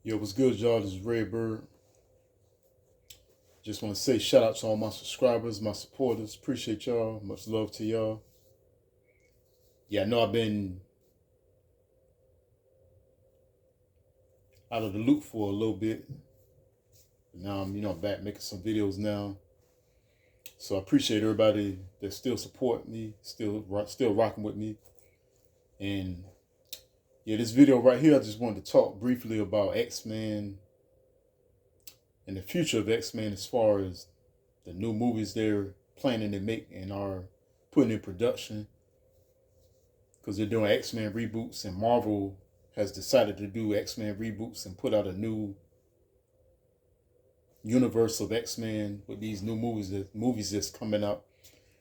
Yo, what's good, y'all? This is Red Bird. Just want to say shout out to all my subscribers, my supporters. Appreciate y'all. Much love to y'all. Yeah, I know I've been out of the loop for a little bit. But now I'm back making some videos now. So I appreciate everybody that still support me, still rocking with me. And yeah, this video right here, I just wanted to talk briefly about X-Men and the future of X-Men as far as the new movies they're planning to make and are putting in production, because they're doing X-Men reboots, and Marvel has decided to do X-Men reboots and put out a new universe of X-Men with these new movies that's coming out,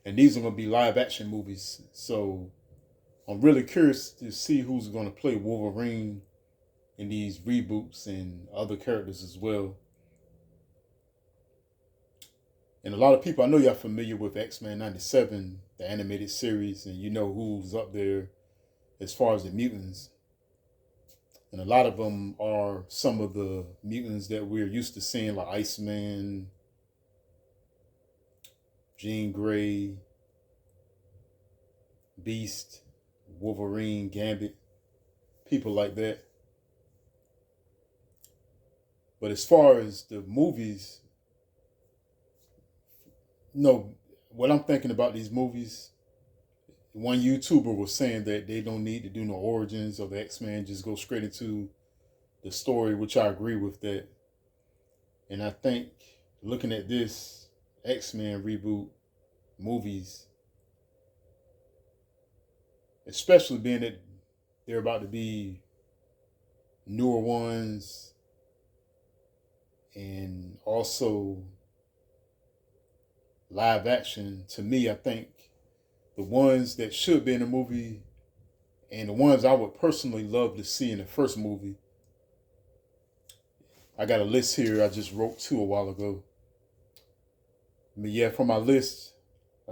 and these are going to be live action movies. So I'm really curious to see who's going to play Wolverine in these reboots and other characters as well. And a lot of people, I know y'all familiar with X-Men 97, the animated series, and you know who's up there as far as the mutants. And a lot of them are some of the mutants that we're used to seeing, like Iceman, Jean Grey, Beast, Wolverine, Gambit, people like that. But as far as the movies, what I'm thinking about these movies, one YouTuber was saying that they don't need to do no origins of the X-Men, just go straight into the story, which I agree with that. And I think looking at this X-Men reboot movies, especially being that they're about to be newer ones and also live action, to me, I think the ones that should be in the movie and the ones I would personally love to see in the first movie, I got a list here. I just wrote two a while ago. But yeah, for my list,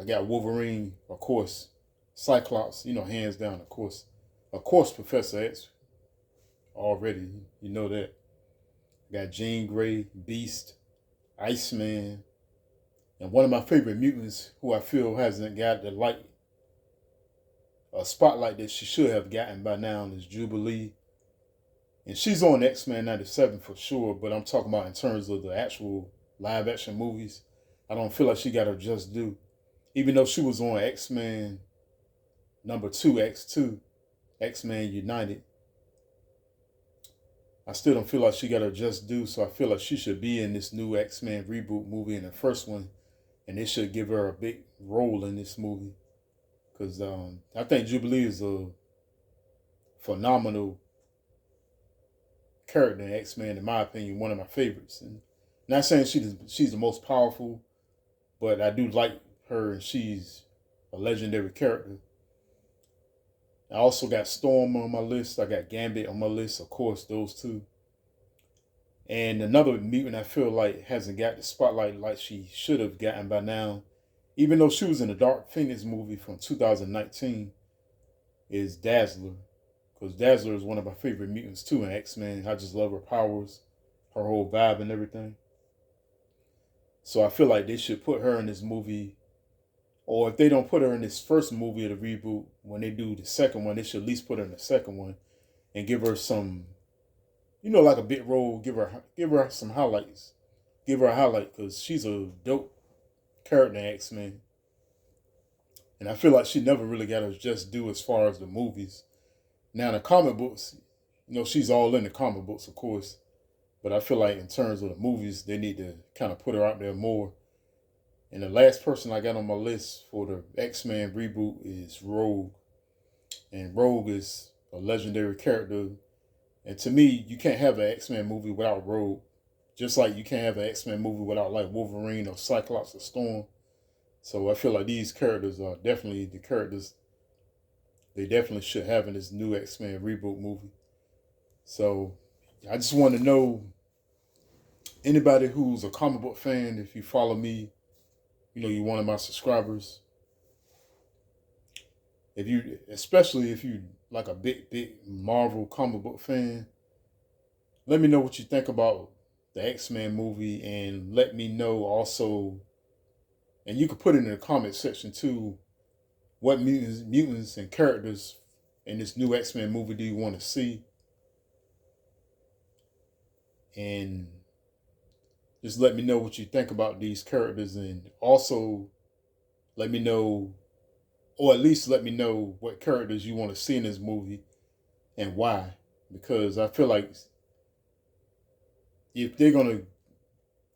I got Wolverine, of course, Cyclops, hands down, of course. Of course, Professor X, already, you know that. I got Jean Grey, Beast, Iceman, and one of my favorite mutants who I feel hasn't got the spotlight that she should have gotten by now is Jubilee. And she's on X-Men 97 for sure, but I'm talking about in terms of the actual live action movies. I don't feel like she got her just due. Even though she was on X-Men number 2, X2, X-Men United, I still don't feel like she got her just due, so I feel like she should be in this new X-Men reboot movie in the first one, and they should give her a big role in this movie. Because I think Jubilee is a phenomenal character in X-Men, in my opinion, one of my favorites. And not saying she's the most powerful, but I do like her, and she's a legendary character. I also got Storm on my list. I got Gambit on my list, of course, those two. And another mutant I feel like hasn't got the spotlight like she should have gotten by now, even though she was in the Dark Phoenix movie from 2019, is Dazzler. Because Dazzler is one of my favorite mutants too in X-Men. I just love her powers, her whole vibe and everything. So I feel like they should put her in this movie. Or if they don't put her in this first movie of the reboot, when they do the second one, they should at least put her in the second one and give her some, like a bit role. Give her some highlights. Give her a highlight because she's a dope character in X-Men. And I feel like she never really got her just due as far as the movies. Now, in the comic books, she's all in the comic books, of course. But I feel like in terms of the movies, they need to kind of put her out there more. And the last person I got on my list for the X-Men reboot is Rogue. And Rogue is a legendary character. And to me, you can't have an X-Men movie without Rogue. Just like you can't have an X-Men movie without like Wolverine or Cyclops or Storm. So I feel like these characters are definitely the characters they definitely should have in this new X-Men reboot movie. So I just want to know, anybody who's a comic book fan, if you follow me, you're one of my subscribers. Especially if you like a big Marvel comic book fan, let me know what you think about the X-Men movie, and let me know also, and you can put it in the comment section too, what mutants and characters in this new X-Men movie do you want to see? And just let me know what you think about these characters, and also let me know, or at least let me know what characters you want to see in this movie and why. Because I feel like if they're going to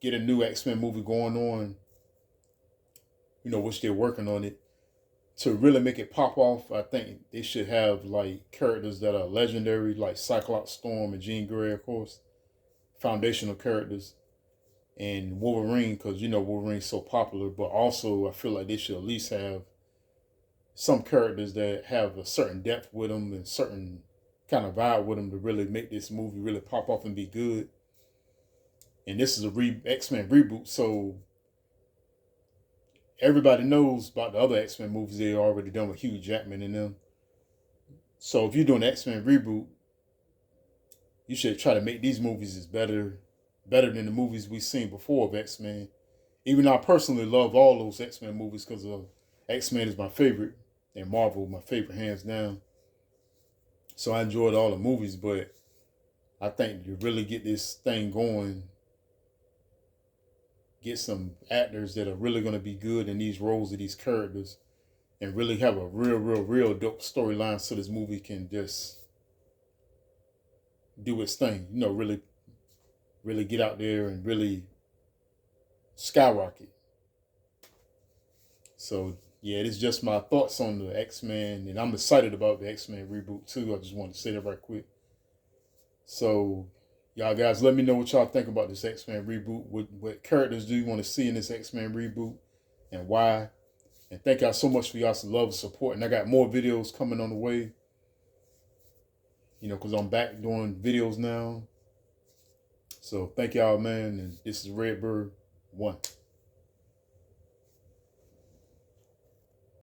get a new X-Men movie going on, which they're working on it, to really make it pop off, I think they should have like characters that are legendary, like Cyclops, Storm, and Jean Grey, of course, foundational characters, and Wolverine, because Wolverine's so popular. But also, I feel like they should at least have some characters that have a certain depth with them and certain kind of vibe with them to really make this movie really pop off and be good. And this is a X-Men reboot, so everybody knows about the other X-Men movies they already done with Hugh Jackman in them. So if you're doing an X-Men reboot, you should try to make these movies as better than the movies we've seen before of X-Men. Even though I personally love all those X-Men movies, because X-Men is my favorite, and Marvel my favorite hands down. So I enjoyed all the movies, but I think to really get this thing going, get some actors that are really going to be good in these roles of these characters, and really have a real dope storyline so this movie can just do its thing. Really get out there and really skyrocket. So yeah, it's just my thoughts on the X-Men, and I'm excited about the X-Men reboot too. I just want to say that right quick. So y'all guys, let me know what y'all think about this X-Men reboot. What characters do you want to see in this X-Men reboot, and why? And thank y'all so much for y'all's love and support. And I got more videos coming on the way. Because I'm back doing videos now. So thank y'all, man. And this is Redbird 1.